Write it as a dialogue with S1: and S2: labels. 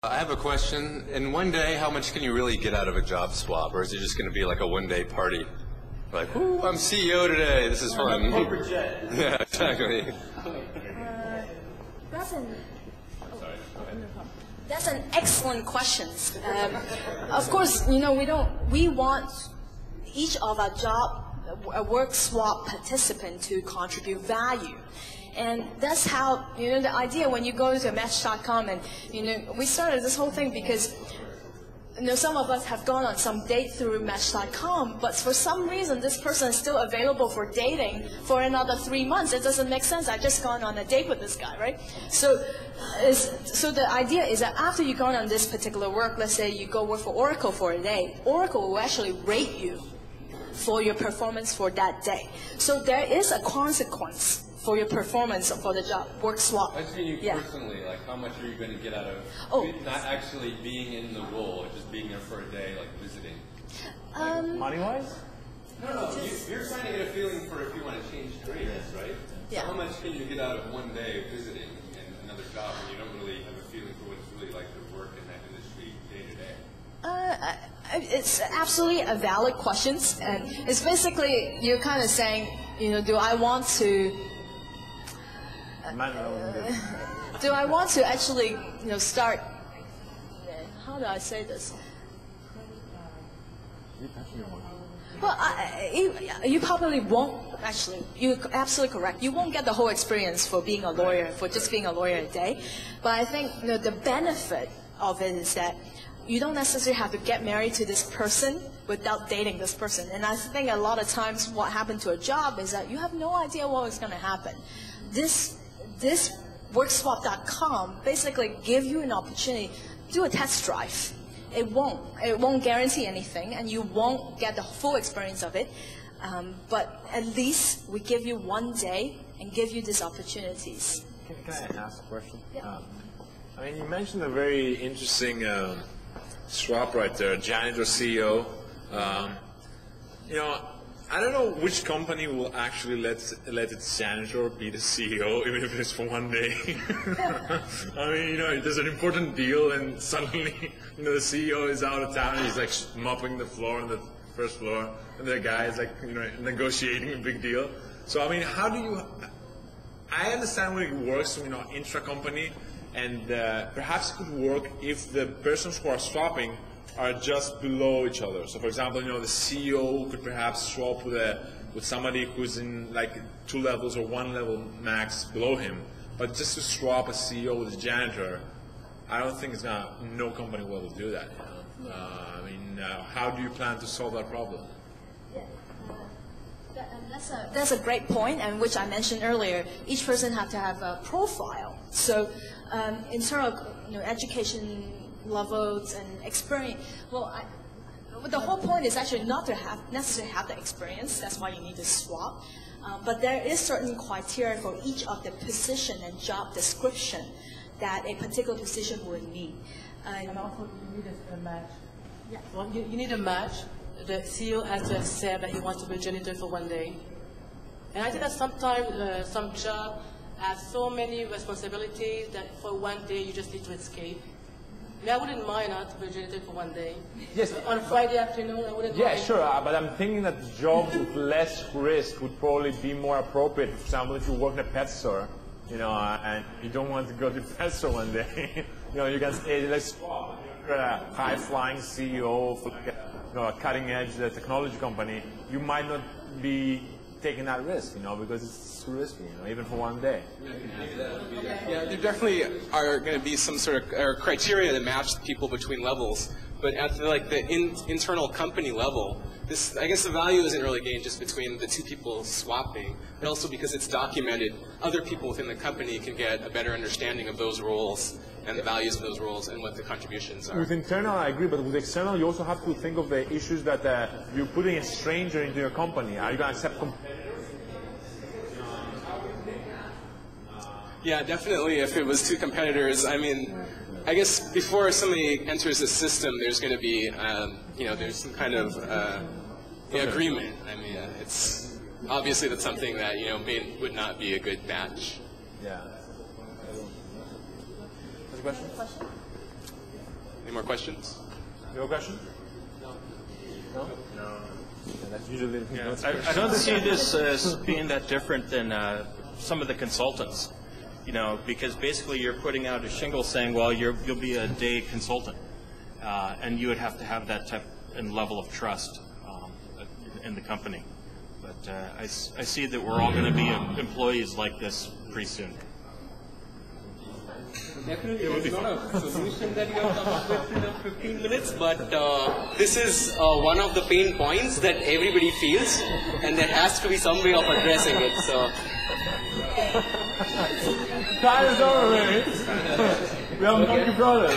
S1: I have a question. In one day, how much can you really get out of a job swap? Or is it just going to be like a one-day party? Like, ooh, I'm CEO today. This is fun.
S2: Corporate jet.
S1: Yeah, exactly.
S3: That's an That's an excellent question. Of course, you know, we want each of our work swap participant to contribute value. And that's how, you know, the idea when you go to Match.com and, you know, we started this whole thing because, you know, some of us have gone on some date through Match.com, but for some reason this person is still available for dating for another 3 months. It doesn't make sense. I just gone on a date with this guy, right? So the idea is that after you've gone on this particular work, let's say you go work for Oracle for a day, Oracle will actually rate you for your performance for that day. So there is a consequence for your performance for the job work swap.
S1: I just mean you personally, like how much are you going to get out of not actually being in the role, just being there for a day, like visiting?
S2: Money-wise?
S1: No, you're trying to get a feeling for if you want to change careers, right?
S3: Yeah.
S1: So how much can you get out of one day visiting and another job when you don't really have a feeling for what it's really like to work in that industry day to day?
S3: It's absolutely a valid question, and it's basically you're kind of saying, you know, do I want to actually, you know, start? How do I say this? Well, you probably won't actually. You're absolutely correct. You won't get the whole experience for being a lawyer, for just being a lawyer a day. But I think, you know, the benefit of it is that you don't necessarily have to get married to this person without dating this person. And I think a lot of times what happened to a job is that you have no idea what is going to happen. This workswap.com basically give you an opportunity to do a test drive. It won't guarantee anything, and you won't get the full experience of it. But at least we give you one day and give you these opportunities.
S2: Can I ask a question?
S3: Yeah.
S2: I mean, you mentioned a very interesting swap right there, janitor CEO. You know, I don't know which company will actually let its janitor be the CEO, even if it's for one day. I mean, you know, there's an important deal, and suddenly, you know, the CEO is out of town. He's like mopping the floor on the first floor, and the guy is like, you know, negotiating a big deal. So, I mean, how do you? I understand when it works, you know, intra-company, and perhaps it could work if the persons who are swapping are just below each other. So, for example, you know, the CEO could perhaps swap with somebody who's in like 2 levels or 1 level max below him. But just to swap a CEO with a janitor, I don't think no company will ever do that. You know? I mean, how do you plan to solve that problem?
S3: That's a great point, and which I mentioned earlier. Each person has to have a profile. So, in terms of, you know, education levels and experience, well, the whole point is actually not to necessarily have the experience. That's why you need to swap. But there is certain criteria for each of the position and job description that a particular position would need.
S4: And also, you need a match.
S3: Yeah.
S4: Well, you need a match. The CEO has to have said that he wants to be a janitor for one day. And I think that sometimes some job has so many responsibilities that for one day you just need to escape. I mean, I wouldn't mind not to be a janitor for one day.
S2: Yes.
S4: On Friday afternoon, I wouldn't mind.
S2: Yeah, sure, but I'm thinking that jobs with less risk would probably be more appropriate. For example, if you work in a pet store, you know, and you don't want to go to the pet store one day, you know, you can say, let's swap. You're a high-flying CEO for like a cutting-edge technology company, you might not be taking that risk, you know, because it's too risky, you know, even for one day.
S5: Yeah, there definitely are going to be some sort of criteria that match the people between levels, but at the internal company level, I guess the value isn't really gained just between the 2 people swapping, but also because it's documented, other people within the company can get a better understanding of those roles and the values of those roles and what the contributions are.
S2: With internal, I agree, but with external, you also have to think of the issues that you're putting a stranger into your company. Are you going to accept competitors?
S5: Yeah, definitely. If it was 2 competitors, I mean, I guess before somebody enters the system, there's going to be, you know, there's some kind of agreement. I mean, it's obviously that's something that, you know, would not be a good match.
S2: Yeah. Question?
S5: Any more questions?
S2: Your question? No? No. That's usually
S6: I don't see this as being that different than some of the consultants, you know, because basically you're putting out a shingle saying, well, you'll be a day consultant, and you would have to have that type and level of trust in the company. But I see that we're all going to be employees like this pretty soon.
S7: Definitely, it's not a solution that you have come up with in 15 minutes, but this is one of the pain points that everybody feels, and there has to be some way of addressing it. So,
S2: time is over, man. We have a monkey brother.